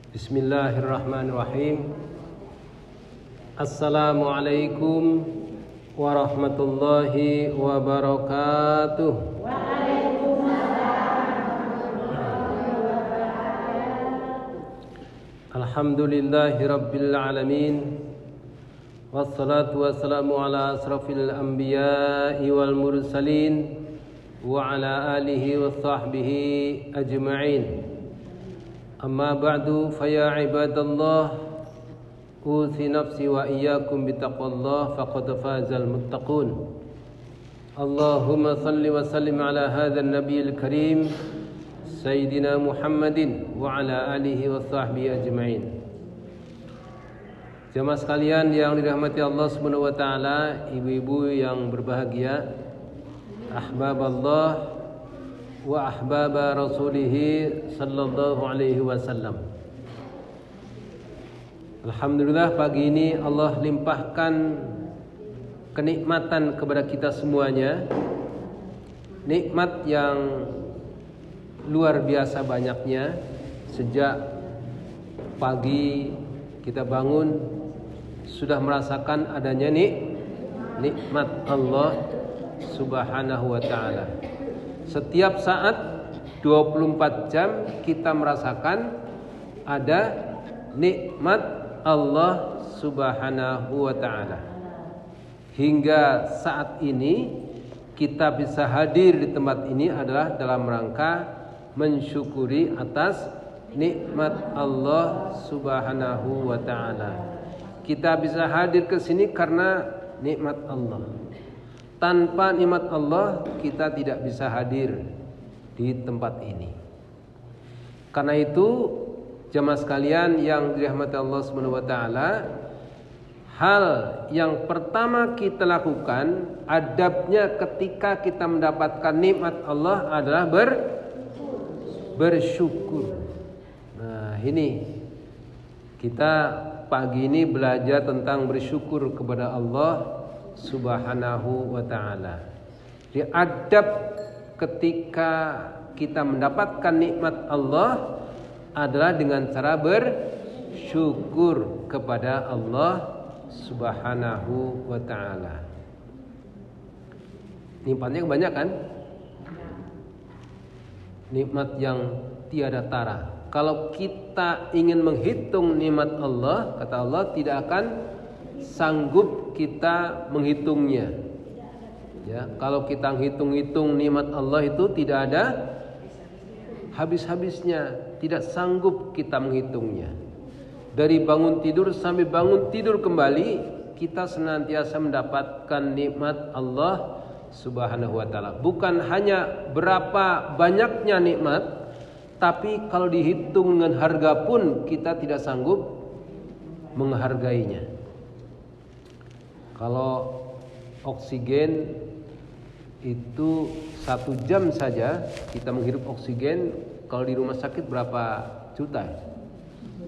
Bismillahirrahmanirrahim. Assalamualaikum warahmatullahi wabarakatuh. Alhamdulillahi rabbil alamin. Wassalatu wassalamu ala asrafil anbiya'i wal mursalin wa ala alihi wa sahbihi ajma'in. Amma ba'du, faya ibadallah, usi nafsi wa iyyakum bitaqwallah faqad fazal muttaqun. Allahumma salli wa sallim ala hadzal nabiyil karim sayyidina Muhammadin wa ala alihi wa sahbihi ajma'in. Jemaah sekalian yang dirahmati Allah Subhanahu wa taala, ibu-ibu yang berbahagia, ahbaballah wa ahbaba rasulih sallallahu alaihi wasallam. Alhamdulillah, pagi ini Allah limpahkan kenikmatan kepada kita semuanya. Nikmat yang luar biasa banyaknya. Sejak pagi kita bangun sudah merasakan adanya nikmat Allah Subhanahu wa taala. Setiap saat 24 jam kita merasakan ada nikmat Allah Subhanahu wa taala. Hingga saat ini kita bisa hadir di tempat ini adalah dalam rangka mensyukuri atas nikmat Allah Subhanahu wa taala. Kita bisa hadir ke sini karena nikmat Allah. Tanpa nikmat Allah kita tidak bisa hadir di tempat ini. Karena itu jemaah sekalian yang dirahmati Allah Subhanahu wa taala, hal yang pertama kita lakukan, adabnya ketika kita mendapatkan nikmat Allah adalah bersyukur. Nah, ini kita pagi ini belajar tentang bersyukur kepada Allah Subhanahu wa ta'ala. Di adab ketika kita mendapatkan nikmat Allah adalah dengan cara bersyukur kepada Allah Subhanahu wa ta'ala. Nikmatnya kebanyakan, nikmat yang tiada tara. Kalau kita ingin menghitung nikmat Allah, kata Allah, tidak akan sanggup kita menghitungnya. Ya, kalau kita hitung-hitung nikmat Allah itu tidak ada habis-habisnya, tidak sanggup kita menghitungnya. Dari bangun tidur sampai bangun tidur kembali, kita senantiasa mendapatkan nikmat Allah Subhanahu wa taala. Bukan hanya berapa banyaknya nikmat, tapi kalau dihitung dengan harga pun kita tidak sanggup menghargainya. Kalau oksigen itu 1 jam saja kita menghirup oksigen, kalau di rumah sakit berapa juta?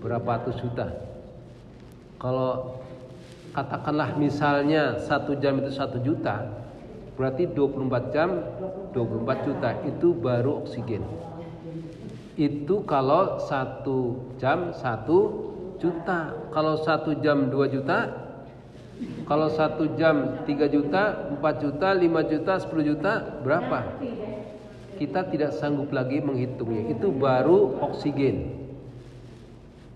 Berapa ratus juta? Kalau katakanlah misalnya 1 jam itu 1 juta, berarti 24 jam 24 juta, itu baru oksigen. Itu kalau 1 jam 1 juta. Kalau 1 jam 2 juta, kalau 1 jam 3 juta, 4 juta, 5 juta, 10 juta, berapa? Kita tidak sanggup lagi menghitungnya. Itu baru oksigen.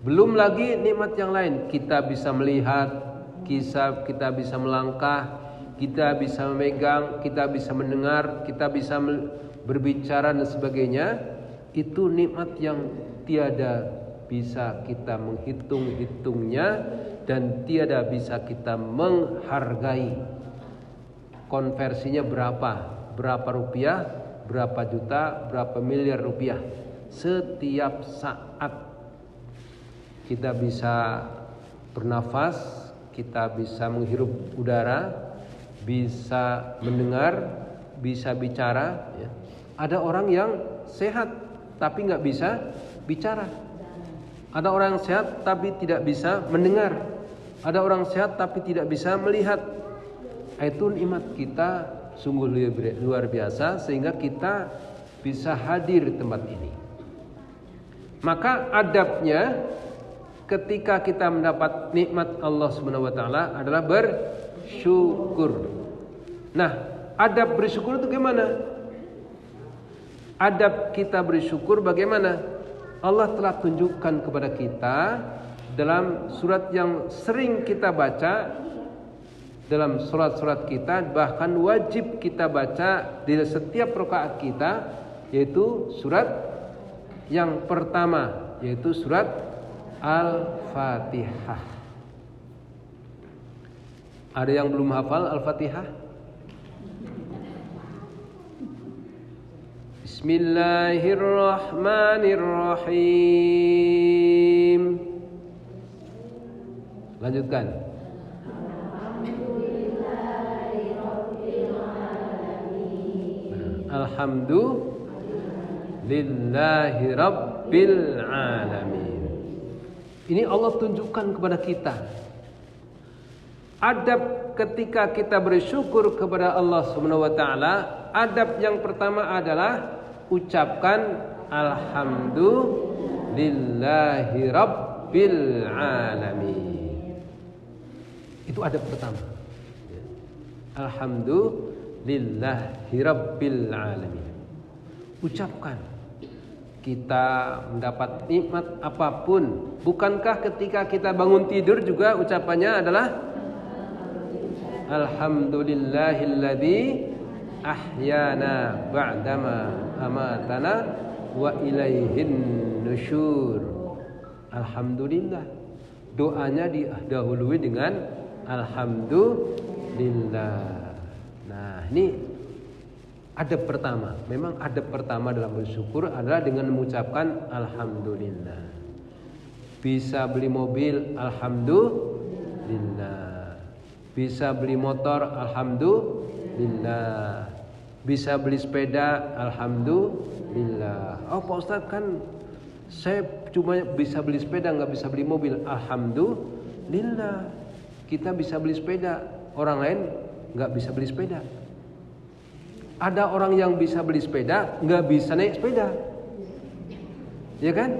Belum lagi nikmat yang lain. Kita bisa melihat, kita bisa melangkah, kita bisa memegang, kita bisa mendengar, kita bisa berbicara dan sebagainya. Itu nikmat yang tiada bisa kita menghitung-hitungnya dan tiada bisa kita menghargai. Konversinya berapa rupiah, berapa juta, berapa miliar rupiah. Setiap saat kita bisa bernafas, kita bisa menghirup udara, bisa mendengar, bisa bicara, ya. Ada orang yang sehat tapi nggak bisa bicara. Ada orang sehat tapi tidak bisa mendengar. Ada orang sehat tapi tidak bisa melihat. Itu nikmat kita sungguh luar biasa sehingga kita bisa hadir di tempat ini. Maka adabnya ketika kita mendapat nikmat Allah Subhanahu wa taala adalah bersyukur. Nah, adab bersyukur itu gimana? Adab kita bersyukur bagaimana? Allah telah tunjukkan kepada kita dalam surat yang sering kita baca, dalam surat-surat kita, bahkan wajib kita baca di setiap rakaat kita, yaitu surat yang pertama, yaitu surat Al-Fatihah. Ada yang belum hafal Al-Fatihah? Bismillahirrahmanirrahim. Lanjutkan. Alhamdulillahi Rabbil Alamin. Ini Allah tunjukkan kepada kita adab ketika kita bersyukur kepada Allah Subhanahu wa taala. Adab yang pertama adalah ucapkan alhamdulillahi Rabbil Alamin. Itu adab pertama. Alhamdulillahi Rabbil Alamin. Ucapkan. Kita mendapat nikmat apapun, bukankah ketika kita bangun tidur juga ucapannya adalah alhamdulillahilladzi ahyana ba'dama amatana wa ilaihin nusyur. Alhamdulillah. Doanya didahului dengan alhamdulillah. Nah, ini adab pertama. Memang adab pertama dalam bersyukur adalah dengan mengucapkan alhamdulillah. Bisa beli mobil, alhamdulillah. Bisa beli motor, alhamdulillah. Bisa beli sepeda, alhamdulillah. Oh Pak Ustadz, kan saya cuma bisa beli sepeda, nggak bisa beli mobil. Alhamdulillah. Kita bisa beli sepeda, orang lain nggak bisa beli sepeda. Ada orang yang bisa beli sepeda, nggak bisa naik sepeda, ya kan?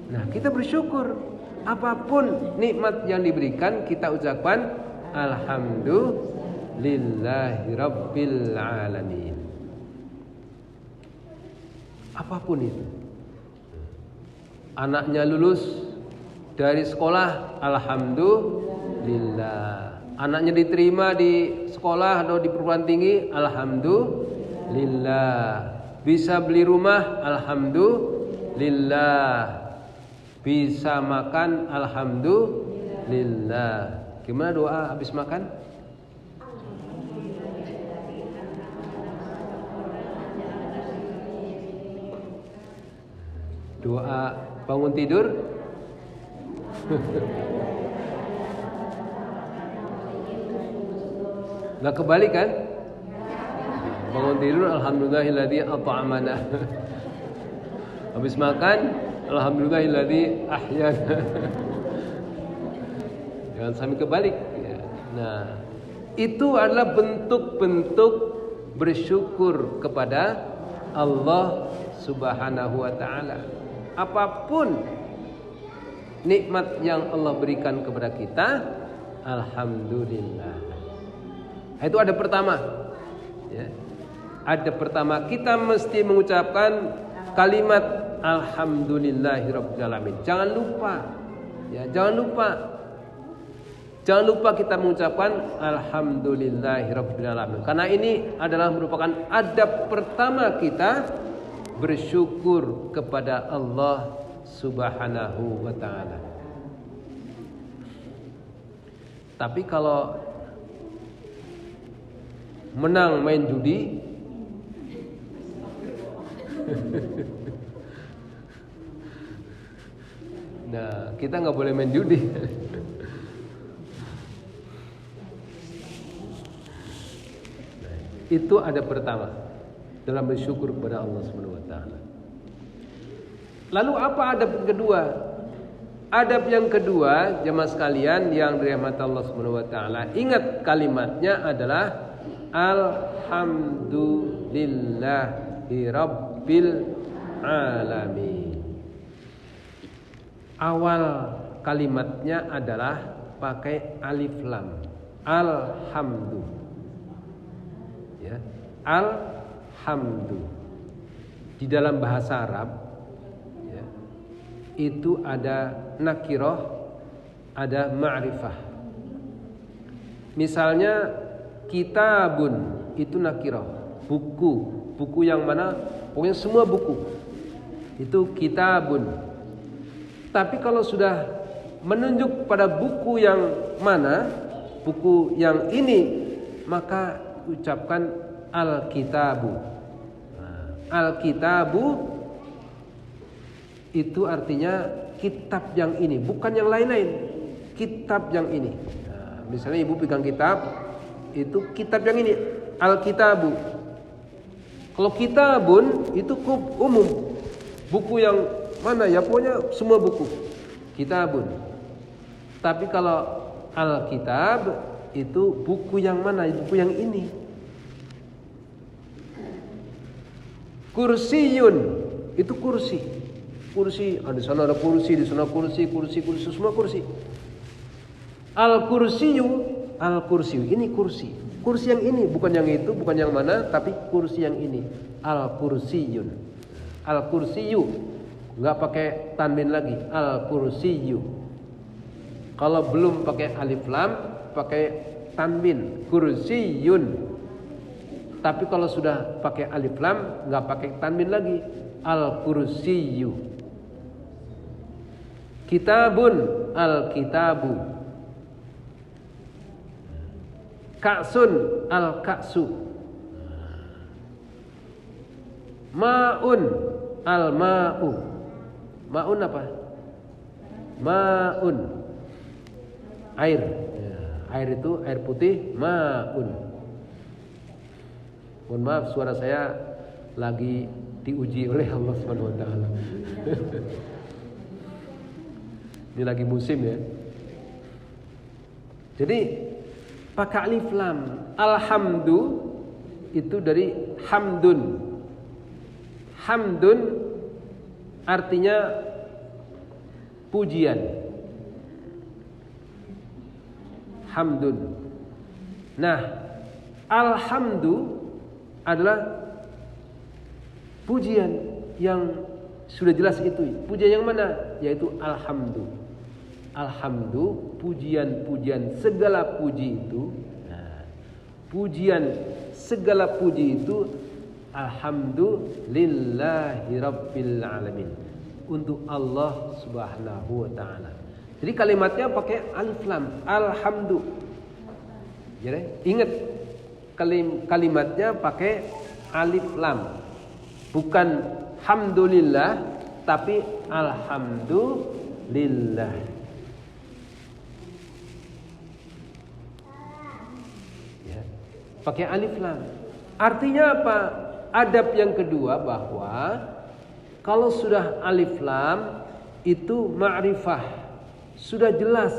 Nah, kita bersyukur. Apapun nikmat yang diberikan, kita ucapkan alhamdulillahi Rabbil Alamin. Apapun itu. Anaknya lulus dari sekolah, alhamdulillah. Anaknya diterima di sekolah atau di perguruan tinggi, alhamdulillah. Bisa beli rumah, alhamdulillah. Bisa makan, alhamdulillah. Gimana doa habis makan? Doa bangun tidur? Nggak kebalik kan? Bangun tidur alhamdulillahilladzi at'amana. Habis makan alhamdulillahilladzi ahyana. Jangan sampai kebalik. Nah, itu adalah bentuk-bentuk bersyukur kepada Allah Subhanahu wa taala. Apapun nikmat yang Allah berikan kepada kita, alhamdulillah. Itu ada pertama, ya. Ada pertama, kita mesti mengucapkan kalimat alhamdulillahirabbil alamin. Jangan lupa, ya, jangan lupa kita mengucapkan alhamdulillahirabbil alamin. Karena ini adalah merupakan adab pertama kita bersyukur kepada Allah Subhanahu wa taala. Tapi kalau menang main judi, nah kita nggak boleh main judi. Itu ada pertama dalam bersyukur kepada Allah Subhanahu wa taala. Lalu apa adab kedua? Adab yang kedua, jemaah sekalian yang dirahmati Allah Subhanahu wa taala, ingat kalimatnya adalah alhamdulillahi Rabbil Alamin. Awal kalimatnya adalah pakai alif lam. Alhamdu. Ya. Alhamdu. Di dalam bahasa Arab ya, itu ada nakirah, ada ma'rifah. Misalnya kitabun itu nakirah, buku yang mana? Pokoknya semua buku itu kitabun. Tapi kalau sudah menunjuk pada buku yang mana, buku yang ini, maka ucapkan al-kitabu. Al-kitabu itu artinya kitab yang ini, bukan yang lain-lain. Kitab yang ini. Nah, misalnya ibu pegang kitab, itu kitab yang ini, al-kitabu. Kalau kitabun itu umum, buku yang mana ya, pokoknya semua buku, kitabun. Tapi kalau al-kitab itu buku yang mana, buku yang ini. Kursiyun itu kursi. Kursi, di sana ada kursi, di sana kursi, semua kursi. Al-kursiyu ini kursi. Kursi yang ini, bukan yang itu, bukan yang mana, tapi kursi yang ini. Al-kursiyun. Al-kursiyu. Enggak pakai tanwin lagi. Al-kursiyu. Kalau belum pakai alif lam, pakai tanwin. Kursiyun. Tapi kalau sudah pakai alif lam, enggak pakai tanwin lagi. Al-kursiyu. Kitabun, al-kitabu. Ka'sun, al-ka'su. Ma'un, al-ma'u. Ma'un apa? Ma'un. Air. Air itu air putih, ma'un. Mohon maaf, suara saya lagi diuji oleh Allah Subhanahu wa taala. Ini lagi musim ya. Jadi pakai alif lam. Alhamdu itu dari hamdun. Hamdun artinya pujian. Hamdun. Nah, alhamdu adalah pujian yang sudah jelas itu. Pujian yang mana? Yaitu alhamdu. Alhamdu, pujian-pujian segala puji itu. Nah, pujian segala puji itu alhamdulillahi rabbil alamin. Untuk Allah Subhanahu wa taala. Jadi kalimatnya pakai alif lam, alhamdu. Jadi ingat kalimatnya pakai alif lam. Bukan hamdulillah, tapi alhamdulillah. Ya, pakai alif lam. Artinya apa? Adab yang kedua bahwa kalau sudah alif lam itu ma'rifah, sudah jelas.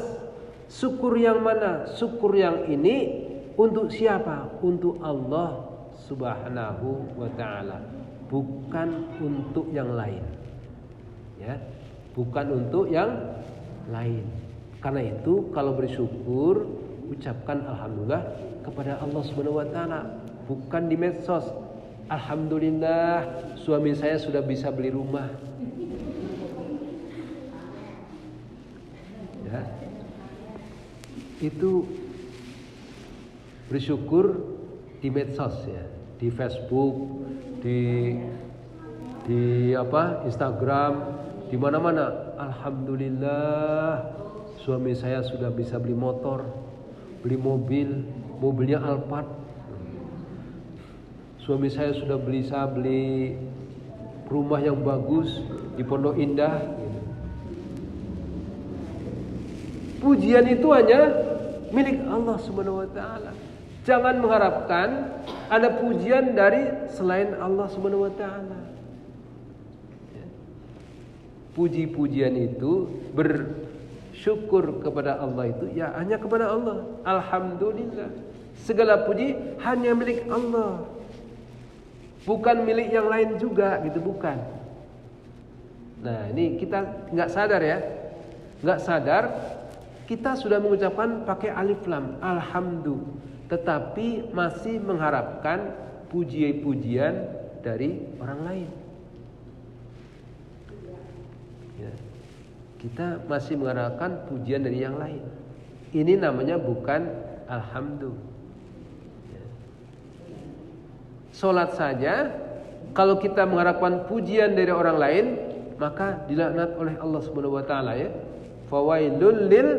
Syukur yang mana? Syukur yang ini untuk siapa? Untuk Allah Subhanahu wa taala. Bukan untuk yang lain. Ya, bukan untuk yang lain. Karena itu kalau bersyukur ucapkan alhamdulillah kepada Allah Subhanahu wa taala, bukan di medsos. Alhamdulillah suami saya sudah bisa beli rumah. Ya. Itu bersyukur di medsos ya, di Facebook, di Instagram, di mana-mana. Alhamdulillah suami saya sudah bisa beli motor, beli mobil, mobilnya Alphard. Suami saya sudah bisa beli rumah yang bagus di Pondok Indah. Pujian itu hanya milik Allah Subhanahu wa taala. Jangan mengharapkan ada pujian dari selain Allah Subhanahu wa taala. Puji-pujian itu, bersyukur kepada Allah itu ya hanya kepada Allah. Alhamdulillah. Segala puji hanya milik Allah. Bukan milik yang lain juga gitu, bukan. Nah, ini kita nggak sadar ya. nggak sadar kita sudah mengucapkan pakai alif lam alhamdu, tetapi masih mengharapkan puji-pujian dari orang lain. Ya. Kita masih mengharapkan pujian dari yang lain. Ini namanya bukan alhamdu. Ya. Salat saja kalau kita mengharapkan pujian dari orang lain, maka dilaknat oleh Allah Subhanahu wa taala ya. Fawailul lil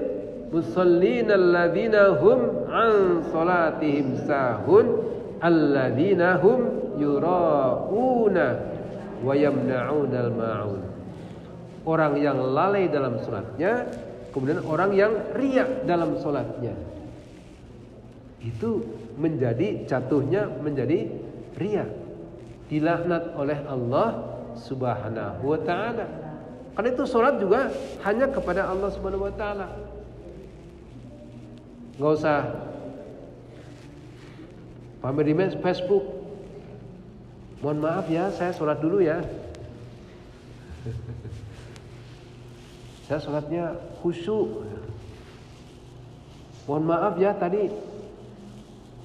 musallin alladzina hum an salatihim sahun alladzina hum yura'una wa yamna'unal ma'un. Orang yang lalai dalam salatnya, kemudian orang yang riya dalam salatnya. Itu menjadi jatuhnya menjadi riya. Dilaknat oleh Allah Subhanahu wa taala. Karena itu salat juga hanya kepada Allah Subhanahu wa taala. Enggak usah pamer di Facebook. Mohon maaf ya, saya sholat dulu ya. Saya sholatnya khusyuk. Mohon maaf ya, tadi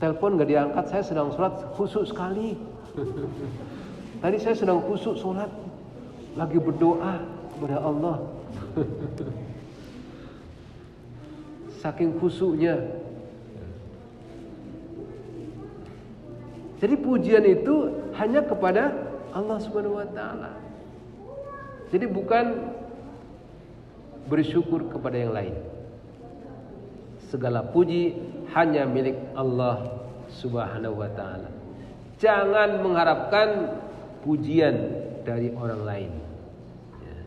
telepon gak diangkat, saya sedang sholat khusyuk sekali. Tadi saya sedang khusyuk sholat, lagi berdoa kepada Allah. Saking khusyuknya. Jadi pujian itu hanya kepada Allah Subhanahu wa taala. Jadi bukan bersyukur kepada yang lain. Segala puji hanya milik Allah Subhanahu wa taala. Jangan mengharapkan pujian dari orang lain. Ya.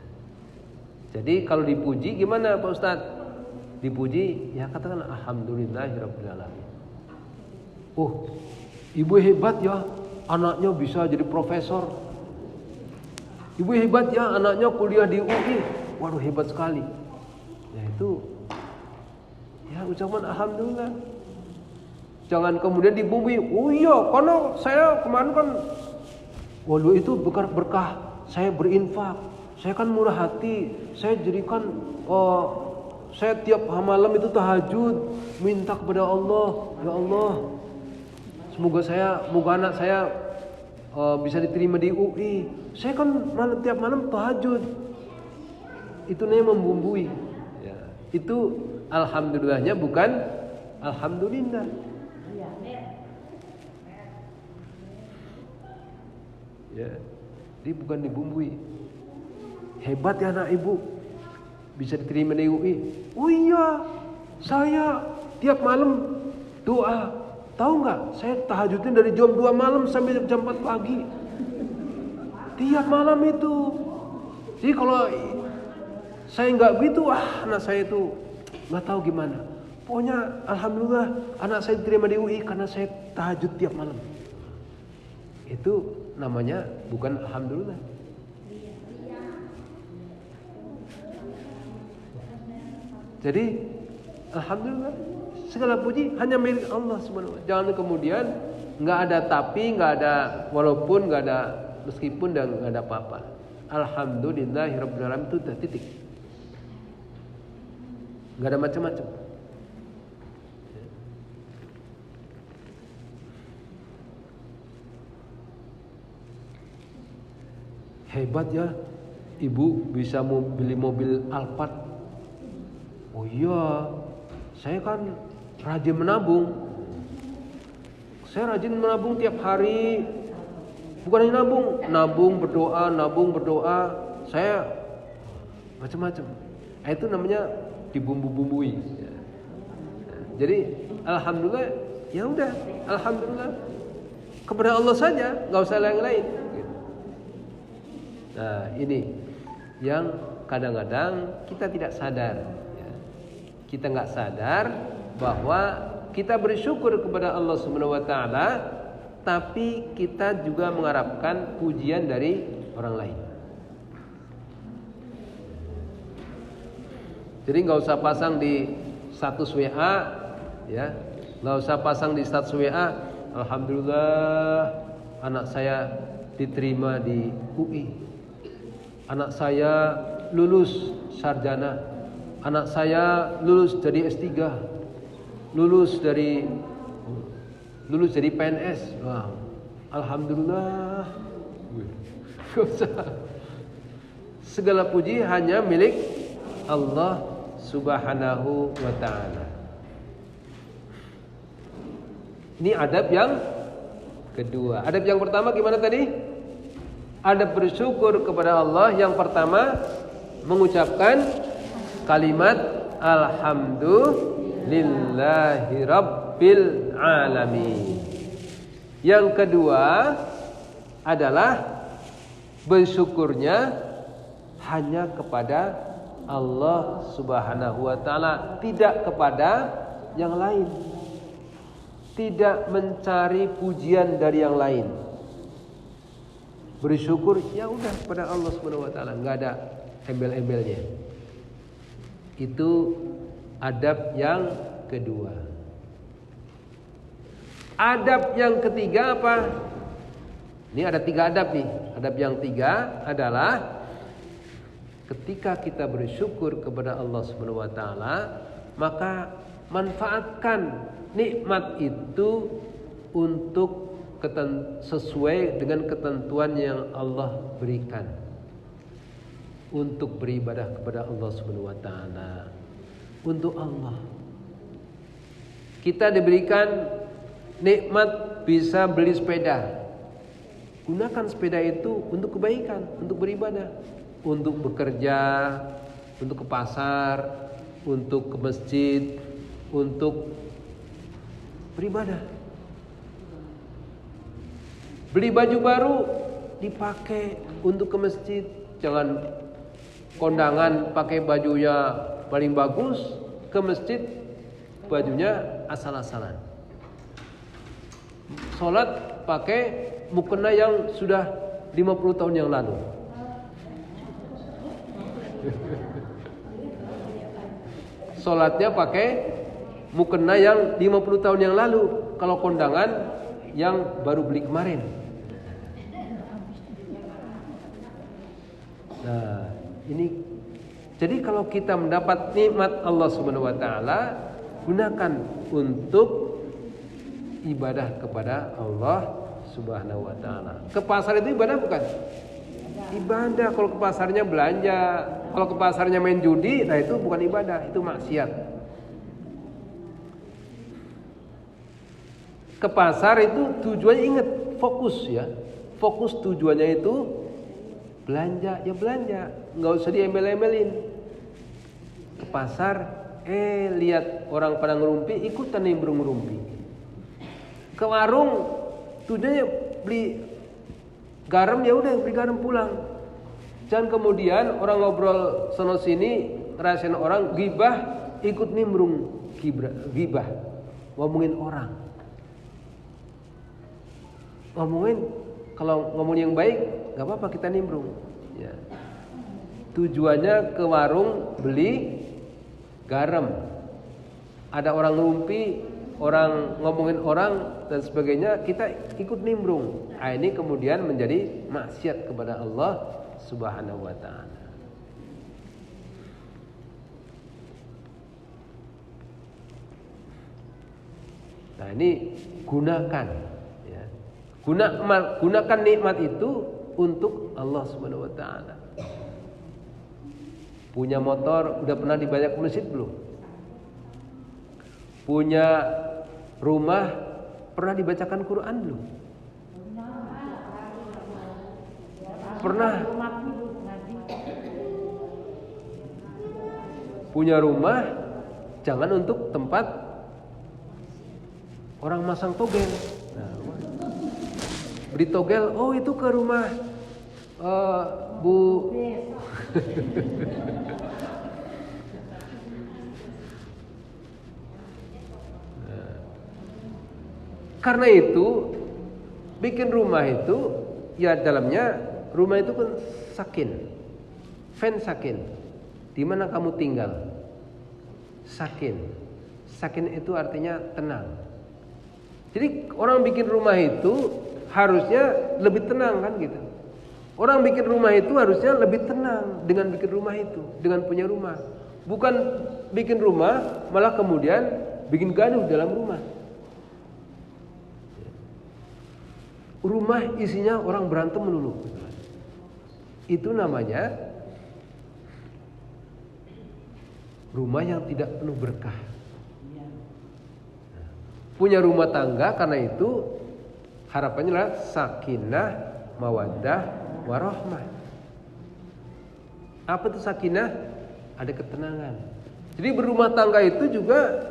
Jadi kalau dipuji gimana Pak Ustadz? Dipuji ya katakan alhamdulillahirabbil alamin. Oh, ibu hebat ya, anaknya bisa jadi profesor. Ibu hebat ya, anaknya kuliah di UI. Waduh, hebat sekali. Ya itu, ya ucapan alhamdulillah. Jangan kemudian dibumbui. Oh iya, karena saya kemarin kan, waduh itu berkah. Saya berinfak. Saya kan murah hati. Saya jadikan, saya tiap malam itu tahajud, minta kepada Allah, ya Allah. Semoga anak saya bisa diterima di UI. Saya kan tiap malam tahajud. Itu namanya membumbui. Ya. Itu alhamdulillahnya bukan alhamdulillah. Ya, dia bukan dibumbui. Hebat ya anak ibu, bisa diterima di UI. Oh iya, saya tiap malam doa. Tahu nggak? Saya tahajudnya dari jam 2 malam sampai jam 4 pagi. Tiap malam itu. Jadi kalau saya nggak begitu, anak saya itu nggak tahu gimana. Pokoknya alhamdulillah anak saya diterima di UI karena saya tahajud tiap malam. Itu namanya bukan alhamdulillah. Jadi alhamdulillah segala puji hanya milik Allah Subhanahu wa taala. Jangan kemudian nggak ada tapi, nggak ada walaupun, nggak ada meskipun dan nggak ada apa-apa. Alhamdulillahirabbil alamin itu udah titik. Nggak ada macam-macam. Hebat ya, ibu bisa beli mobil Alphard. Oh iya, saya kan rajin menabung. Saya rajin menabung tiap hari. Bukan hanya nabung berdoa. Saya macam-macam. Itu namanya dibumbu-bumbui. Jadi alhamdulillah, ya udah, alhamdulillah kepada Allah saja, nggak usah yang lain. Nah, ini yang kadang-kadang kita tidak sadar. Kita nggak sadar bahwa kita bersyukur kepada Allah Subhanahu wa taala, tapi kita juga mengharapkan pujian dari orang lain. Jadi nggak usah pasang di status WA, ya, nggak usah pasang di status WA. Alhamdulillah, anak saya diterima di UI, anak saya lulus sarjana. anak saya lulus dari S3, lulus dari PNS. Wow. Alhamdulillah. Segala puji hanya milik Allah Subhanahu wa ta'ala. Ini adab yang kedua. Adab yang pertama gimana tadi? Adab bersyukur kepada Allah yang pertama mengucapkan kalimat alhamdulillahi rabbil alamin. Yang kedua adalah bersyukurnya hanya kepada Allah Subhanahu wa ta'ala, tidak kepada yang lain. Tidak mencari pujian dari yang lain. Bersyukur ya udah kepada Allah Subhanahu wa ta'ala, enggak ada embel-embelnya. Itu adab yang kedua. Adab yang ketiga apa? Ini ada 3 adab nih. Adab yang 3 adalah ketika kita bersyukur kepada Allah Subhanahu wa ta'ala, maka manfaatkan nikmat itu untuk sesuai dengan ketentuan yang Allah berikan. Untuk beribadah kepada Allah Subhanahu wa ta'ala. Untuk Allah. Kita diberikan nikmat bisa beli sepeda. Gunakan sepeda itu untuk kebaikan, untuk beribadah, untuk bekerja, untuk ke pasar, untuk ke masjid, untuk beribadah. Beli baju baru dipakai untuk ke masjid. Jangan kondangan pakai bajunya paling bagus, ke masjid bajunya asal-asalan. Sholat pakai mukena yang sudah 50 tahun yang lalu. Sholatnya pakai mukena yang 50 tahun yang lalu. Kalau kondangan yang baru beli kemarin. Nah, ini jadi kalau kita mendapat nikmat Allah Subhanahu wa ta'ala, gunakan untuk ibadah kepada Allah Subhanahu wa ta'ala. Ke pasar itu ibadah bukan? Ibadah. Kalau ke pasarnya belanja, kalau ke pasarnya main judi, nah itu bukan ibadah, itu maksiat. Ke pasar itu tujuannya, ingat, fokus ya. Fokus tujuannya itu belanja, ya belanja, nggak usah diembel-embelin. Ke pasar, lihat orang pada ngerumpi, ikutan nimbrung ngerumpi. Ke warung, tujuannya beli garam, ya udah beli garam pulang. Jangan kemudian orang ngobrol sono sini, rahasiain orang, gibah, ikut nimbrung gibah, ngomongin orang. Kalau ngomongin yang baik, nggak apa-apa kita nimbrung. Ya. Tujuannya ke warung beli garam. Ada orang ngerumpi, orang ngomongin orang dan sebagainya, kita ikut nimbrung. Nah, ini kemudian menjadi maksiat kepada Allah Subhanahu wa ta'ala. Nah, ini gunakan ya. Gunakan nikmat itu untuk Allah Subhanahu wa ta'ala. Punya motor, udah pernah dibawa ke masjid belum? Punya rumah, pernah dibacakan Quran belum? Pernah. Punya rumah, jangan untuk tempat orang masang togel. Nah, beli togel, oh itu ke rumah Bu. Karena itu bikin rumah itu ya dalamnya rumah itu kan sakin, fan sakin. Di mana kamu tinggal? Sakin. Sakin itu artinya tenang. Jadi orang bikin rumah itu harusnya lebih tenang kan gitu. Orang bikin rumah itu harusnya lebih tenang dengan bikin rumah itu, dengan punya rumah. Bukan bikin rumah, malah kemudian bikin gaduh dalam rumah. Rumah isinya orang berantem melulu. Itu namanya rumah yang tidak penuh berkah. Punya rumah tangga karena itu harapannya adalah sakinah, mawaddah, warahmah. Apa itu sakinah? Ada ketenangan. Jadi berumah tangga itu juga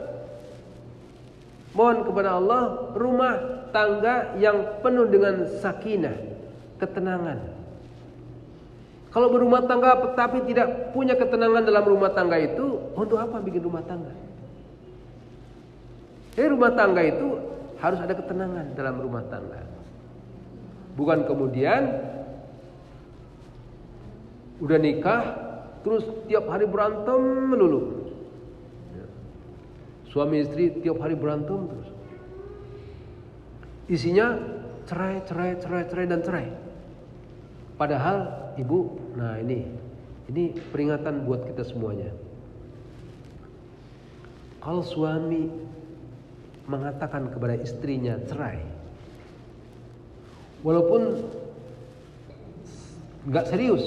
mohon kepada Allah rumah tangga yang penuh dengan sakinah, ketenangan. Kalau berumah tangga tetapi tidak punya ketenangan dalam rumah tangga itu, untuk apa bikin rumah tangga? Jadi rumah tangga itu harus ada ketenangan dalam rumah tangga. Bukan kemudian udah nikah terus tiap hari berantem melulu. Suami istri tiap hari berantem terus. Isinya cerai dan cerai. Padahal ibu, nah ini peringatan buat kita semuanya. Kalau suami mengatakan kepada istrinya cerai, walaupun nggak serius,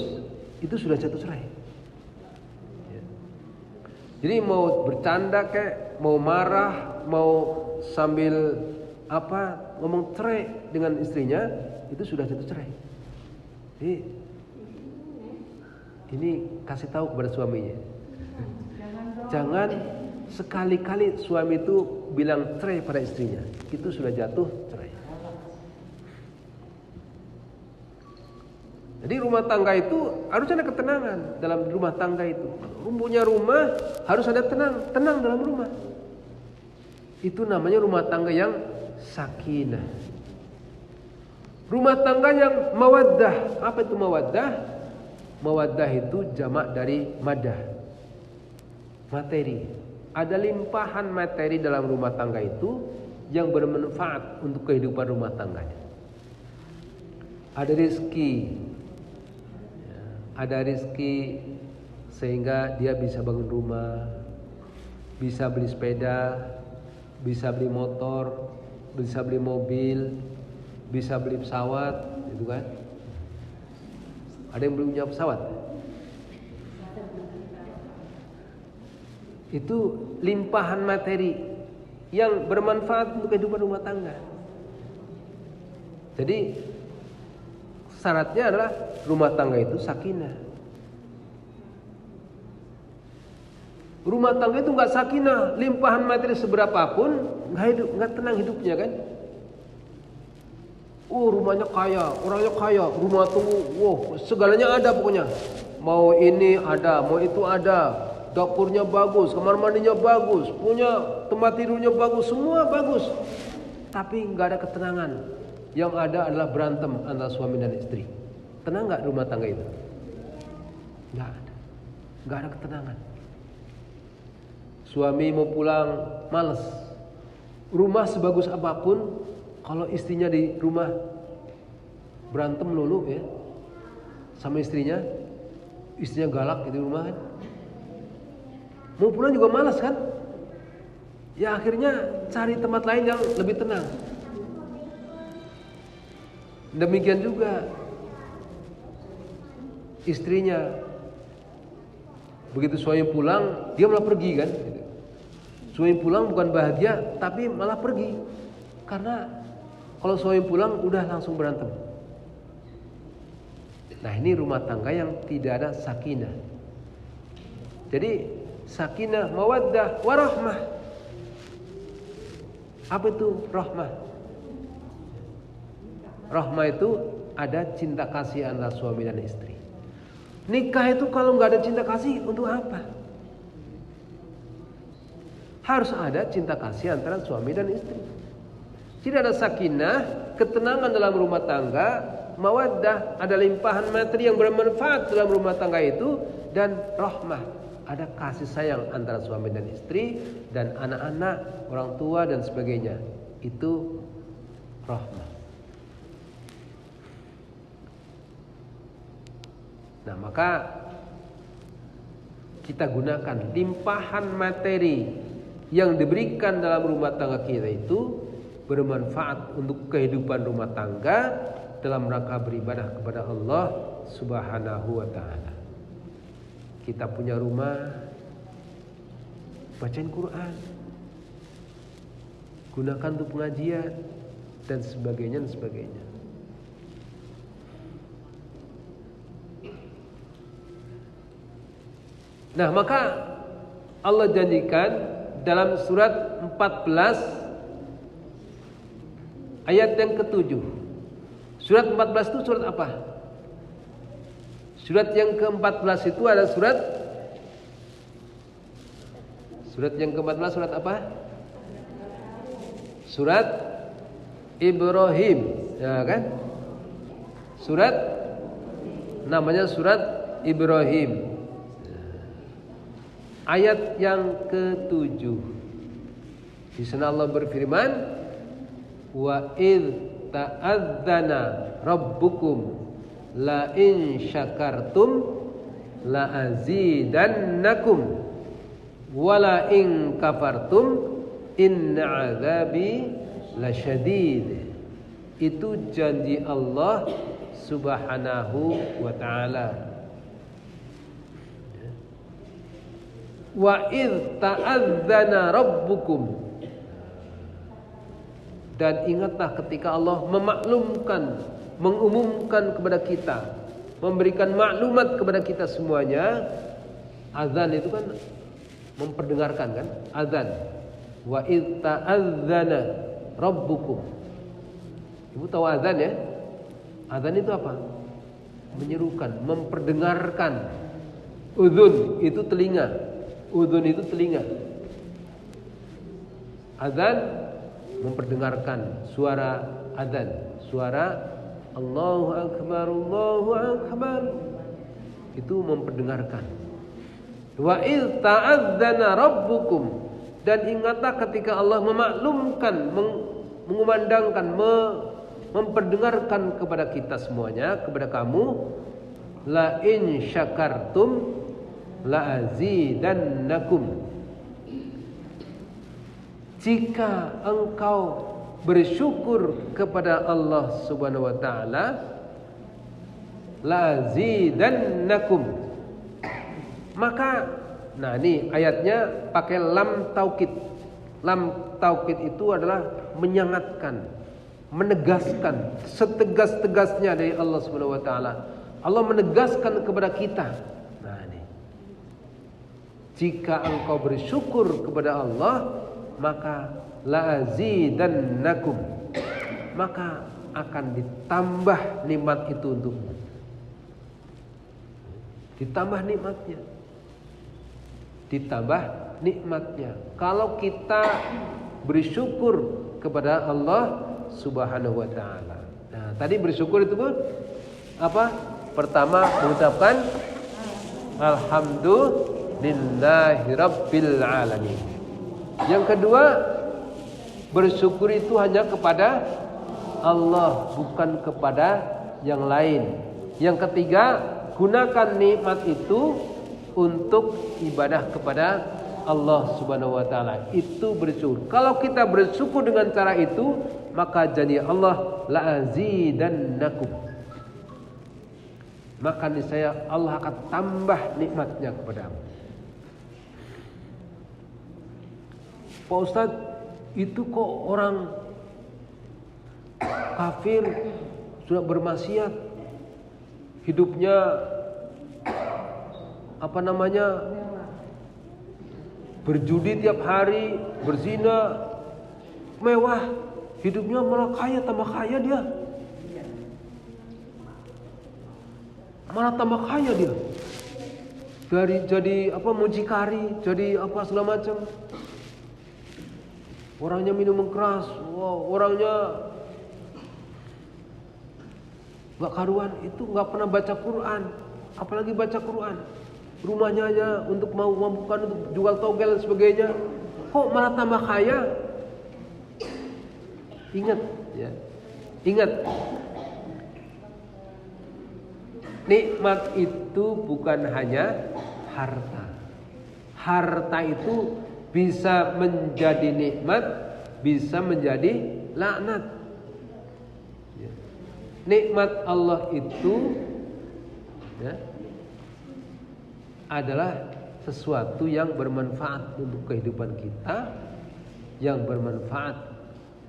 itu sudah jatuh cerai. Jadi mau bercanda kayak, mau marah, mau sambil ngomong cerai dengan istrinya, itu sudah jatuh cerai. Jadi ini kasih tahu kepada suaminya. Jangan sekali-kali suami itu bilang cerai pada istrinya, itu sudah jatuh cerai. Jadi rumah tangga itu harus ada ketenangan dalam rumah tangga itu. Punya rumah harus ada tenang dalam rumah. Itu namanya rumah tangga yang sakinah. Rumah tangga yang mawaddah. Apa itu mawaddah? Mawaddah itu jamak dari madah, materi. Ada limpahan materi dalam rumah tangga itu yang bermanfaat untuk kehidupan rumah tangganya. Ada rezeki sehingga dia bisa bangun rumah, bisa beli sepeda, bisa beli motor, bisa beli mobil, bisa beli pesawat, gitu kan? Ada yang belum punya pesawat? Itu limpahan materi yang bermanfaat untuk kehidupan rumah tangga. Jadi syaratnya adalah rumah tangga itu sakinah. Rumah tangga itu nggak sakinah, limpahan materi seberapapun nggak tenang hidupnya kan? Rumahnya kaya, orangnya kaya, rumah tuh, segalanya ada pokoknya. Mau ini ada, mau itu ada, dapurnya bagus, kamar mandinya bagus, punya tempat tidurnya bagus, semua bagus. Tapi nggak ada ketenangan. Yang ada adalah berantem antara suami dan istri. Tenang nggak rumah tangga itu? Nggak ada ketenangan. Suami mau pulang malas. Rumah sebagus apapun, kalau istrinya di rumah berantem lulu ya sama istrinya galak di rumah kan. Mau pulang juga malas kan? Ya akhirnya cari tempat lain yang lebih tenang. Demikian juga istrinya, begitu suami pulang dia malah pergi kan. Suami pulang bukan bahagia tapi malah pergi, karena kalau suami pulang udah langsung berantem. Nah ini rumah tangga yang tidak ada sakinah. Jadi sakinah, mawaddah, warahmah. Apa itu rahmah? Rahmah itu ada cinta kasih antara suami dan istri. Nikah itu kalau nggak ada cinta kasih untuk apa? Harus ada cinta kasih antara suami dan istri. Tidak ada sakinah, ketenangan dalam rumah tangga, mawaddah, ada limpahan materi yang bermanfaat dalam rumah tangga itu, dan rahmah, ada kasih sayang antara suami dan istri dan anak-anak, orang tua dan sebagainya. Itu rahmah. Nah maka kita gunakan limpahan materi yang diberikan dalam rumah tangga kita itu bermanfaat untuk kehidupan rumah tangga dalam rangka beribadah kepada Allah Subhanahu wa taala. Kita punya rumah, bacain Quran, gunakan untuk pengajian dan sebagainya dan sebagainya. Nah, maka Allah janjikan dalam surat 14 ayat yang ke-7. Surat 14 itu surat apa? Surat yang ke-14 itu ada surat yang ke-14 surat apa? Surat Ibrahim, ya kan? Surat namanya surat Ibrahim. Ayat yang ke-7. Di sana Allah berfirman, wa id ta'adzana rabbukum la in syakartum la azidannakum wa la in kafartum inna azabi lasyadid. Itu janji Allah Subhanahu wa ta'ala. Wa id ta'adzana rabbukum, dan ingatlah ketika Allah memaklumkan, mengumumkan kepada kita, memberikan maklumat kepada kita semuanya. Azan itu kan memperdengarkan kan? Azan. Wa id ta'adzana rabbukum. Ibu tahu azan ya? Azan itu apa? Menyerukan, memperdengarkan. Udzun itu telinga. Udhun itu telinga. Azan memperdengarkan suara azan, suara Allahu Akbar, Allahu Akbar, itu memperdengarkan. Wa idz ta'adzana rabbukum, dan ingatlah ketika Allah memaklumkan, mengumandangkan, memperdengarkan kepada kita semuanya, kepada kamu, la in syakartum la azidannakum. Jika engkau bersyukur kepada Allah Subhanahu wa taala, la azidannakum. Maka nah ini ayatnya pakai lam taukid. Lam taukid itu adalah menyangatkan, menegaskan, setegas-tegasnya dari Allah Subhanahu wa taala. Allah menegaskan kepada kita. Jika engkau bersyukur kepada Allah, maka la azidannakum, maka akan ditambah nikmat itu untukmu. Ditambah nikmatnya. Ditambah nikmatnya. Kalau kita bersyukur kepada Allah Subhanahu wa taala. Nah, tadi bersyukur itu pun apa? Pertama mengucapkan alhamdulillahi rabbil alamin. Yang kedua, bersyukur itu hanya kepada Allah, bukan kepada yang lain. Yang ketiga, gunakan nikmat itu untuk ibadah kepada Allah Subhanahu wa taala. Itu bersyukur. Kalau kita bersyukur dengan cara itu, maka janji Allah la azidannakum. Maka niscaya Allah akan tambah nikmatnya kepadamu. Pak Ustadz, itu kok orang kafir sudah bermaksiat, hidupnya berjudi tiap hari, berzina, mewah, hidupnya malah kaya, tambah kaya dia. Malah tambah kaya dia. Jadi mucikari, jadi segala macam. Orangnya minum keras, orangnya nggak karuan, itu nggak pernah baca Quran, apalagi baca Quran. Rumahnya aja untuk mampukan untuk jual togel dan sebagainya. Kok malah tambah kaya? Ingat, ya, ingat. Nikmat itu bukan hanya harta. harta itu bisa menjadi nikmat, bisa menjadi laknat. Nikmat Allah itu adalah sesuatu yang bermanfaat untuk kehidupan kita, yang bermanfaat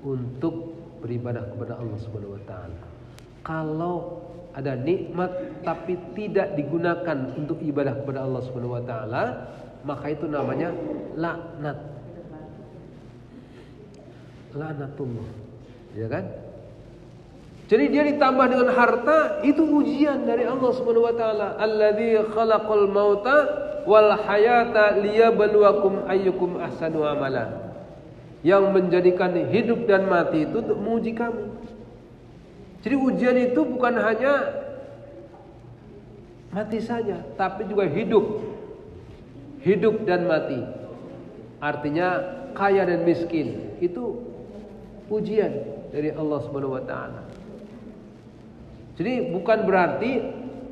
untuk beribadah kepada Allah Subhanahu wa taala. Kalau ada nikmat tapi tidak digunakan untuk ibadah kepada Allah Subhanahu wa taala, maka itu namanya laknat. Laknatullah. Ya kan? Jadi dia ditambah dengan harta, itu ujian dari Allah Subhanahu wa taala. Alladzi khalaqal mauta wal hayata liyabluwakum ayyukum ahsanu amala. Yang menjadikan hidup dan mati itu untuk menguji kamu. Jadi ujian itu bukan hanya mati saja, tapi juga hidup. Hidup dan mati. Artinya kaya dan miskin. Itu ujian dari Allah Subhanahu wa taala. Jadi bukan berarti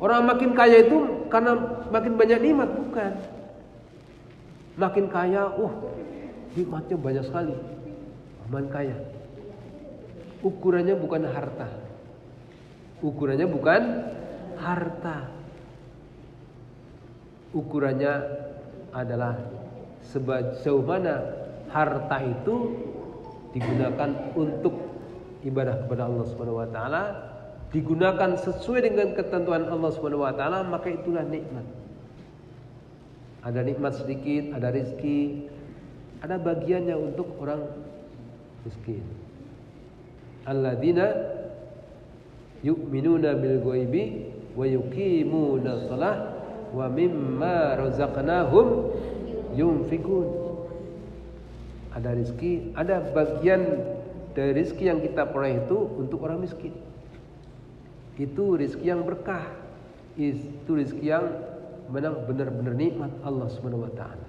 orang makin kaya itu karena makin banyak nikmat, bukan. Makin kaya, nikmatnya banyak sekali. Aman kaya. Ukurannya bukan harta. Ukurannya bukan harta. Ukurannya adalah sejauh mana harta itu digunakan untuk ibadah kepada Allah Subhanahu wa taala, digunakan sesuai dengan ketentuan Allah Subhanahu wa taala, maka itulah nikmat. Ada nikmat sedikit, ada rezeki, ada bagiannya untuk orang miskin. Alladzina yu'minuna bil ghaibi wa yuqimuna shalah wa mimma razaqnahum yunfikun. Ada rezeki, ada bagian dari rezeki yang kita peroleh itu untuk orang miskin. Itu rezeki yang berkah. Itu rezeki yang benar-benar nikmat Allah Subhanahu wa taala.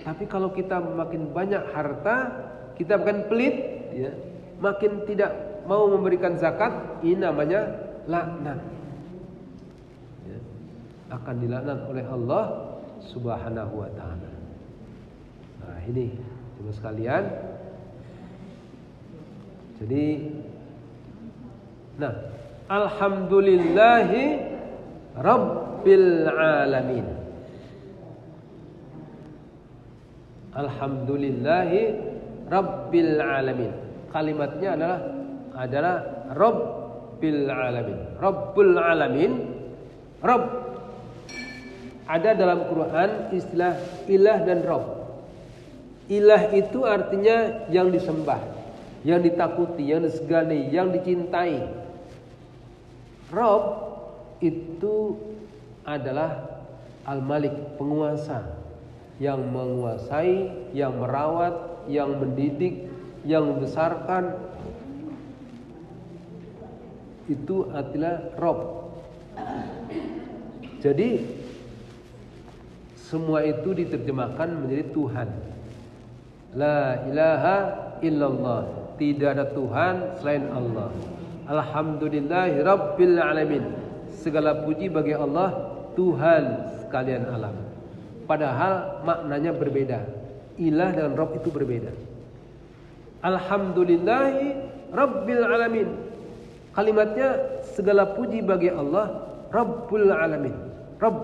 Tapi kalau kita makin banyak harta, kita makin pelit, makin tidak mau memberikan zakat, ini namanya laknat. Akan dilaknat oleh Allah Subhanahu wa taala. Nah, ini Ibu sekalian. Jadi alhamdulillahi rabbil alamin. Alhamdulillahi rabbil alamin. Kalimatnya adalah rabbil alamin. Rabbul alamin. Rabb. Ada dalam Quran istilah ilah dan rabb. Ilah itu artinya yang disembah, yang ditakuti, yang disegani, yang dicintai. Rabb itu adalah Al-Malik, penguasa, yang menguasai, yang merawat, yang mendidik, yang membesarkan. Itu adalah Rabb. Jadi semua itu diterjemahkan menjadi Tuhan. La ilaha illallah. Tidak ada Tuhan selain Allah. Alhamdulillahi rabbil alamin. Segala puji bagi Allah, Tuhan sekalian alam. Padahal maknanya berbeda. Ilah dan Rabb itu berbeda. Alhamdulillahi rabbil alamin. Kalimatnya segala puji bagi Allah, Rabbul alamin. Rabb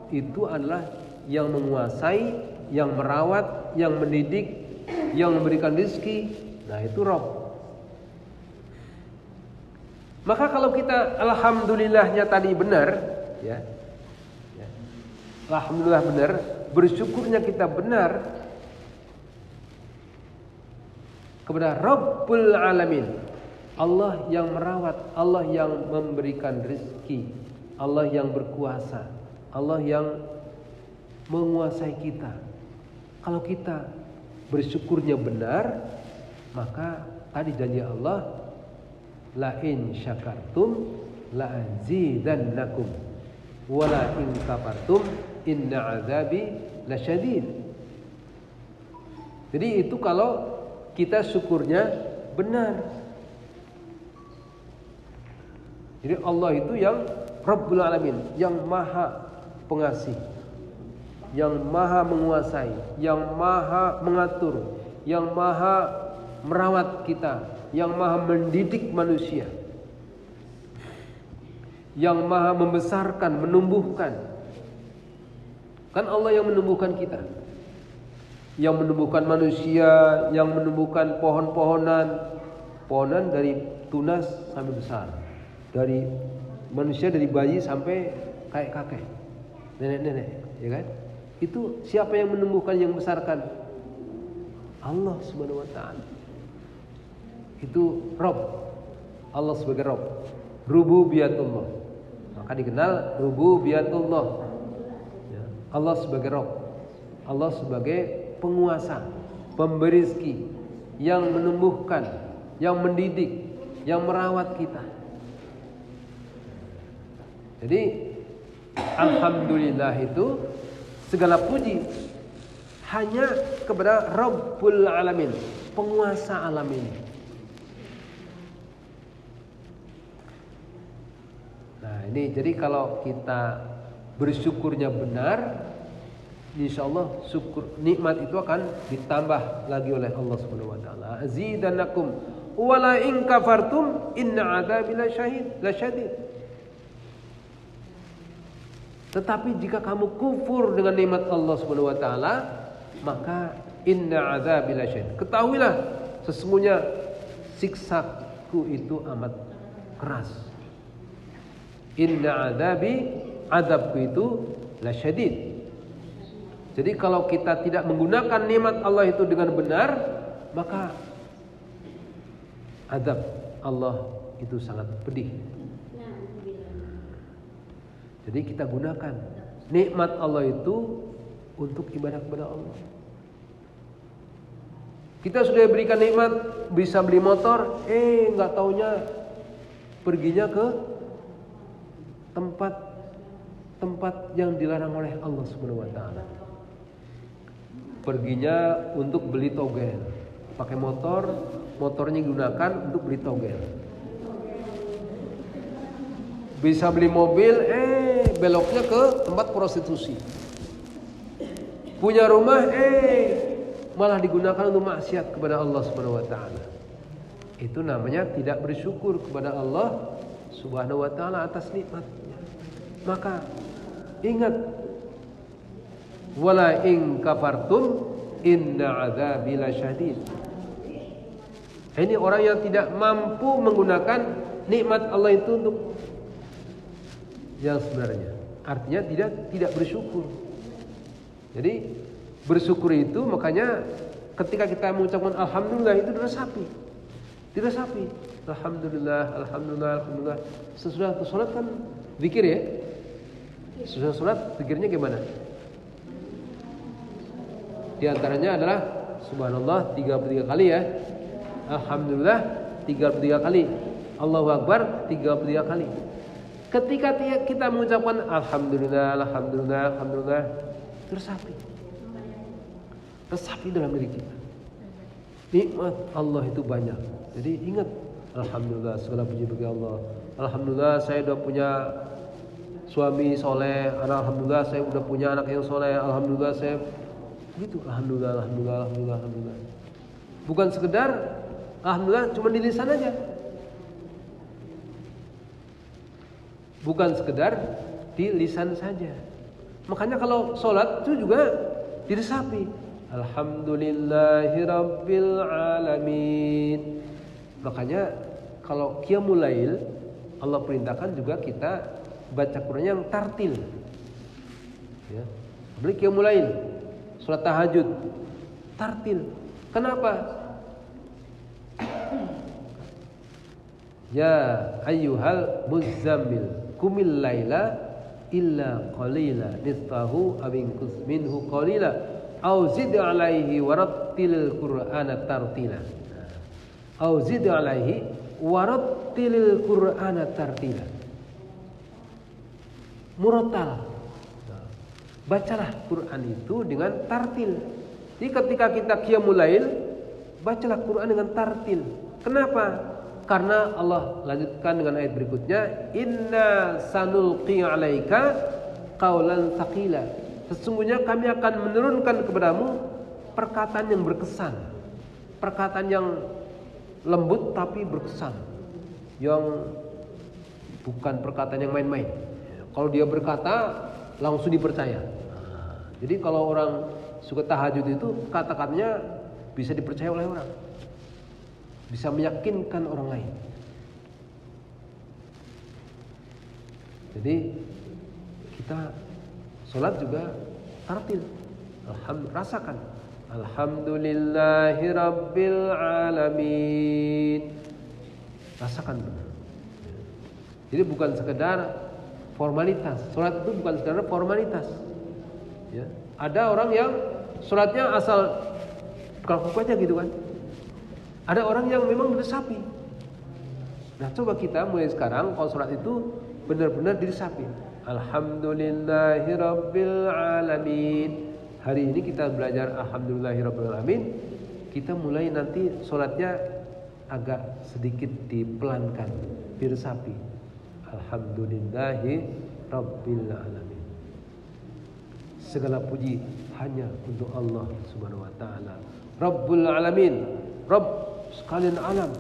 itu adalah yang menguasai, yang merawat, yang mendidik, yang memberikan rezeki. Nah, itu Rabb. Maka kalau kita alhamdulillahnya tadi benar, alhamdulillah benar, bersyukurnya kita benar kepada Rabbul alamin. Allah yang merawat, Allah yang memberikan rezeki, Allah yang berkuasa, Allah yang menguasai kita. Kalau kita bersyukurnya benar, maka tadi janji Allah, la in syakartum la azidannakum wa la in kafartum inna azabi lasyadid. Jadi itu kalau kita syukurnya benar. Jadi Allah itu yang Rabbul alamin, yang maha pengasih, yang maha menguasai, yang maha mengatur, yang maha merawat kita, yang maha mendidik manusia, yang maha membesarkan, menumbuhkan. Kan Allah yang menumbuhkan kita, yang menumbuhkan manusia, yang menumbuhkan pohonan dari tunas sampai besar, dari manusia dari bayi sampai kakek, nenek-nenek, ya kan? Itu siapa yang menumbuhkan, yang membesarkan? Allah Subhanahu wa taala. Itu Rabb. Allah sebagai Rabb. Rububiyatullah. Maka dikenal rububiyatullah. Ya. Allah sebagai Rabb. Allah sebagai penguasa, pemberi rezeki, yang menumbuhkan, yang mendidik, yang merawat kita. Jadi alhamdulillah itu segala puji hanya kepada Rabbul Alamin, penguasa alam ini. Nah ini jadi kalau kita bersyukurnya benar, insya Allah syukur nikmat itu akan ditambah lagi oleh Allah Subhanahu Wa Taala. Azidanakum wala in kafartum inna adzabi lasyadid. Tetapi jika kamu kufur dengan nikmat Allah Subhanahu wa taala, maka inna adzabi lasyadid. Ketahuilah sesungguhnya siksaku itu amat keras. Inna adabku itu lasyadid. Jadi kalau kita tidak menggunakan nikmat Allah itu dengan benar, maka azab Allah itu sangat pedih. Jadi kita gunakan nikmat Allah itu untuk ibadah kepada Allah. Kita sudah berikan nikmat, bisa beli motor, nggak taunya perginya ke tempat yang dilarang oleh Allah Subhanahu wa taala. Perginya untuk beli togel, pakai motornya digunakan untuk beli togel. Bisa beli mobil, beloknya ke tempat prostitusi. Punya rumah, malah digunakan untuk maksiat kepada Allah Subhanahu wa taala. Itu namanya tidak bersyukur kepada Allah Subhanahu wa taala atas nikmatnya. Maka ingat, wala in kafartum inna adzabi lasyadid. Ini orang yang tidak mampu menggunakan nikmat Allah itu untuk yang sebenarnya, artinya tidak bersyukur. Jadi bersyukur itu makanya ketika kita mengucapkan alhamdulillah itu diresapi. Alhamdulillah. Sesudah sholat kan zikir ya. Sesudah sholat zikirnya gimana? Di antaranya adalah subhanallah 33 kali ya. Alhamdulillah 33 kali. Allahu Akbar 33 kali. Ketika kita mengucapkan alhamdulillah, resapi dalam diri kita. Nikmat Allah itu banyak. Jadi ingat, alhamdulillah segala puji bagi Allah. Alhamdulillah saya sudah punya suami soleh. Alhamdulillah saya sudah punya anak yang soleh. Alhamdulillah saya begitu. Alhamdulillah. Bukan sekedar alhamdulillah cuma di lisan aja. Bukan sekedar di lisan saja. Makanya kalau sholat itu juga diresapi. Alhamdulillahirabbil alamin. Makanya kalau qiyamul lail Allah perintahkan juga kita baca Quran yang tartil. Ya. Beli qiyamul lail, sholat tahajud, tartil. Kenapa? Ya ayyuhal muzammil kumil laila illa qalila nisfahu aw inqus minhu qalila aw zid alaihi warattilil qur'ana tartila. Aw zid alaihi warattilil qur'ana tartila. Murattal. Bacalah Quran itu dengan tartil. Jadi ketika kita qiyamul lail, bacalah Quran dengan tartil. Kenapa? Karena Allah lanjutkan dengan ayat berikutnya, inna sanulqi 'alaika qaulan tsaqila. sesungguhnya kami akan menurunkan kepadamu perkataan yang berkesan, perkataan yang lembut tapi berkesan, yang bukan perkataan yang main-main. Kalau dia berkata langsung dipercaya. Jadi kalau orang suka tahajud itu kata-katanya bisa dipercaya oleh orang, bisa meyakinkan orang lain. Jadi kita sholat juga tartil. Rasakan. Alhamdulillahirabbil alamin. Rasakan benar. Jadi bukan sekedar formalitas. Sholat itu bukan sekedar formalitas. Ya. Ada orang yang sholatnya asal buka aja gitu kan. Ada orang yang memang diresapi. Nah coba kita mulai sekarang kalau sholat itu benar-benar diresapi. Alhamdulillahirabbil alamin. Hari ini kita belajar Alhamdulillahirabbil alamin. Kita mulai nanti sholatnya agak sedikit dipelankan, diresapi. Alhamdulillahirabbil alamin. Segala puji hanya untuk Allah Subhanahu wa taala. Rabbul alamin. Rabb sekalian alam.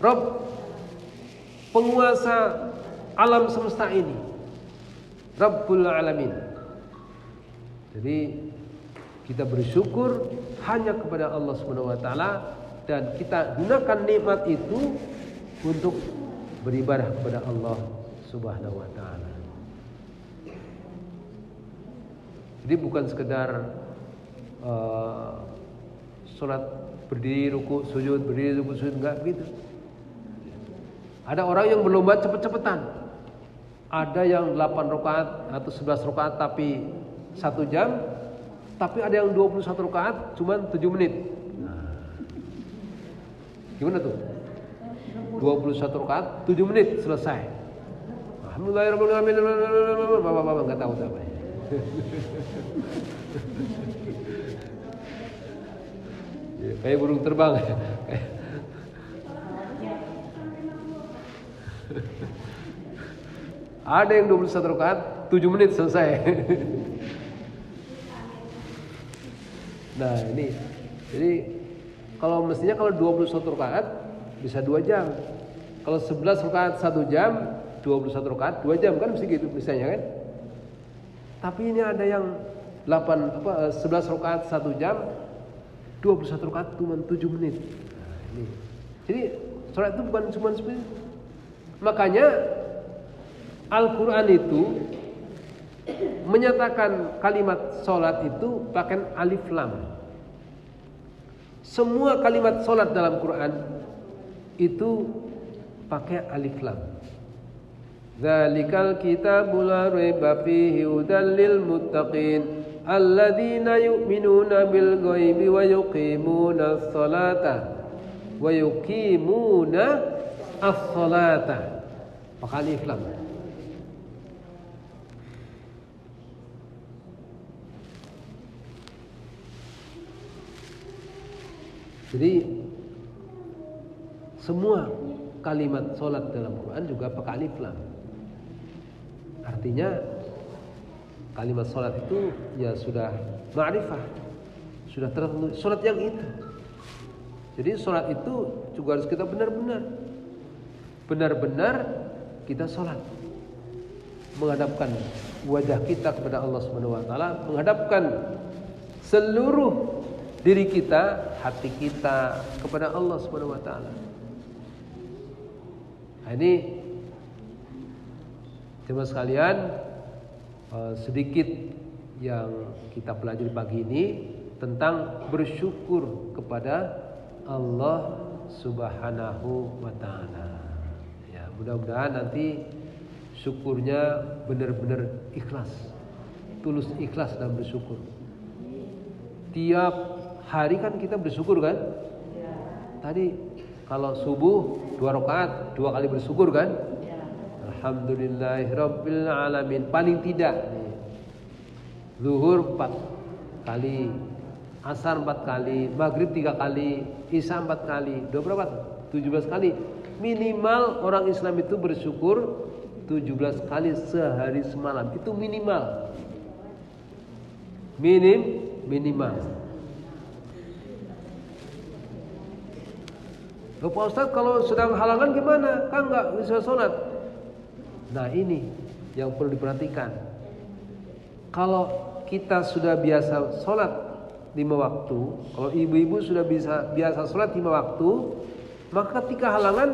Rabb penguasa alam semesta ini. Rabbul alamin. Jadi kita bersyukur hanya kepada Allah Subhanahu wa taala dan kita gunakan nikmat itu untuk beribadah kepada Allah Subhanahu wa taala. Jadi bukan sekedar sholat berdiri ruku sujud berdiri ruku sujud, enggak begitu. Ada orang yang berlomba cepet-cepetan. Ada yang 8 rakaat atau 11 rakaat tapi 1 jam, tapi ada yang 21 rakaat cuman 7 menit. Nah, gimana tuh? 21 rakaat 7 menit selesai. Alhamdulillahirabbil alamin. Bapak-bapak enggak tahu apa. Ya, kayak burung terbang. Ada yang 21 rakaat 7 menit selesai. Nah ini, jadi kalau mestinya kalau 21 rakaat bisa 2 jam. Kalau 11 rakaat 1 jam, 21 rakaat 2 jam kan mesti gitu misalnya kan. Tapi ini ada yang 11 rakaat 1 jam, 21 rakaat cuma 7 menit. Nah, ini. Jadi sholat itu bukan cuma seperti itu. Makanya Al-Quran itu menyatakan kalimat sholat itu pakai alif lam. Semua kalimat sholat dalam Quran itu pakai alif lam. Dzalikal kitabul la raiba fihi hudal lil muttaqin alladzina yu'minuna bil ghaibi wa yuqimuna as-salata wa yuqimuna as-salata. Pakai alif lam. Jadi semua kalimat sholat dalam Quran juga pakai alif lam. Artinya kalimat sholat itu ya sudah ma'rifah, sudah tertentu sholat yang itu. Jadi sholat itu juga harus kita benar-benar kita sholat, menghadapkan wajah kita kepada Allah Subhanahu wa taala, menghadapkan seluruh diri kita, hati kita kepada Allah Subhanahu wa taala. Nah, ini teman sekalian sedikit yang kita pelajari pagi ini tentang bersyukur kepada Allah Subhanahu wa taala. Ya, mudah-mudahan nanti syukurnya benar-benar ikhlas. Tulus ikhlas dalam bersyukur. Tiap hari kan kita bersyukur kan? Ya. Tadi kalau subuh 2 rakaat 2 kali bersyukur kan? Ya. Alhamdulillahirabbil alamin. Paling tidak nih. Zuhur 4 kali, asar 4 kali, maghrib 3 kali, isya 4 kali. Udah berapa? 17 kali. Minimal orang Islam itu bersyukur 17 kali sehari semalam. Itu minimal. minimal. Loh Pak Ustadz, kalau sedang halangan gimana? Kan nggak bisa sholat. Nah ini yang perlu diperhatikan. Kalau kita sudah biasa sholat 5 waktu, kalau ibu-ibu sudah biasa sholat 5 waktu, maka ketika halangan,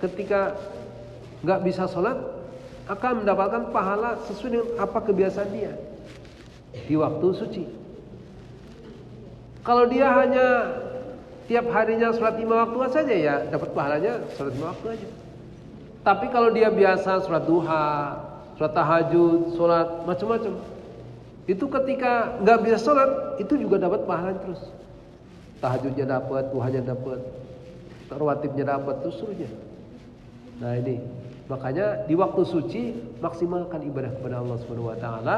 ketika nggak bisa sholat, akan mendapatkan pahala sesuai dengan apa kebiasaan dia di waktu suci. Kalau dia hanya tiap harinya sholat 5 waktu saja, ya dapat pahalanya sholat 5 waktu aja. Tapi kalau dia biasa sholat duha, sholat tahajud, sholat macam-macam, itu ketika nggak bisa sholat, itu juga dapat pahalanya terus. Tahajudnya dapat, duhanya dapat, rawatibnya dapat, terus seterusnya. Nah ini, makanya di waktu suci maksimalkan ibadah kepada Allah Subhanahu wa taala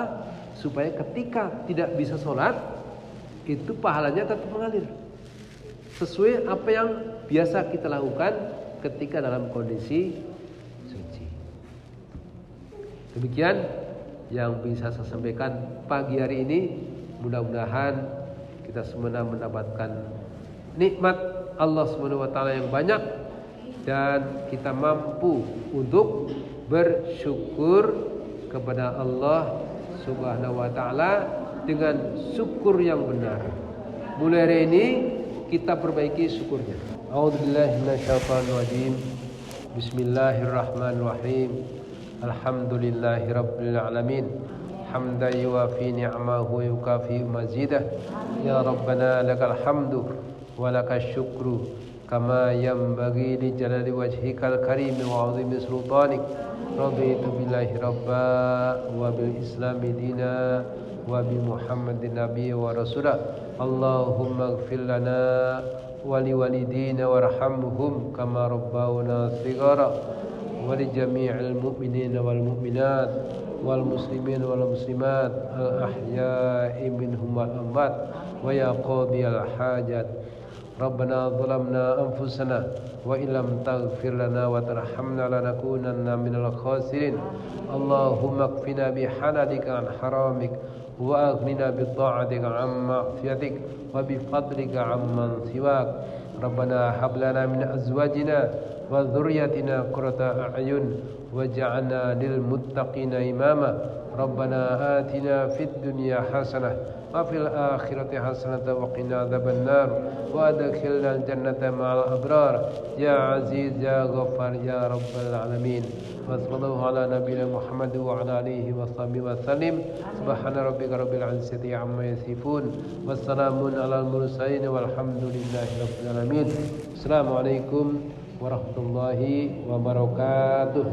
supaya ketika tidak bisa sholat itu pahalanya tetap mengalir sesuai apa yang biasa kita lakukan ketika dalam kondisi suci. Demikian yang bisa saya sampaikan pagi hari ini. Mudah-mudahan kita semua mendapatkan nikmat Allah Subhanahu wa taala yang banyak dan kita mampu untuk bersyukur kepada Allah Subhanahu wa taala dengan syukur yang benar. Mulai hari ini kita perbaiki syukurnya. A'udzubillahi minasyaitonirrajim. Bismillahirrahmanirrahim. Alhamdulillahirabbil alamin. Hamdan yuwafi ni'amahu wa yukafi mazidah. Ya Rabbana lakal hamdu wa lakash syukru kama yanbaghi li jalali wajhikal karim wa 'azimi sultanik. Raditu billahi rabba wa bil islami dina wa bi Muhammadin nabiyya wa rasula. Allahumma ighfir lana wa li walidina warhamhum kama rabbawna shighara wa li jami'il mu'minina wal mu'minat wal muslimin wal muslimat al ahya'i minhum wal amwat wa ya qadiyal hajat. Rabbana zalamna anfusana wa illam taghfir lana wa tarhamna lanakunanna minal khasirin. Allahumma kfina bihalalika an haramik wa aghnina bi ta'atika an ma'siyatik wa bi fadlika amman siwak. Rabbana hab lana min azwajina wa dhurriyyatina qurrata a'yun waj'alna lil muttaqina imama. Rabbana atina fid dunya hasanah wa fil akhirati hasanatan wa qina adzabannar wa adkhilna jannata ma'al abrar ya aziz ya ghaffar ya rabbal alamin. Wa sallallahu ala nabiyyina Muhammad wa ala alihi wa sahbihi wa sallim. Subhana rabbika rabbil izzati amma yasifun wa salamun alal mursalin walhamdulillahi rabbil alamin. Assalamualaikum warahmatullahi wabarakatuh.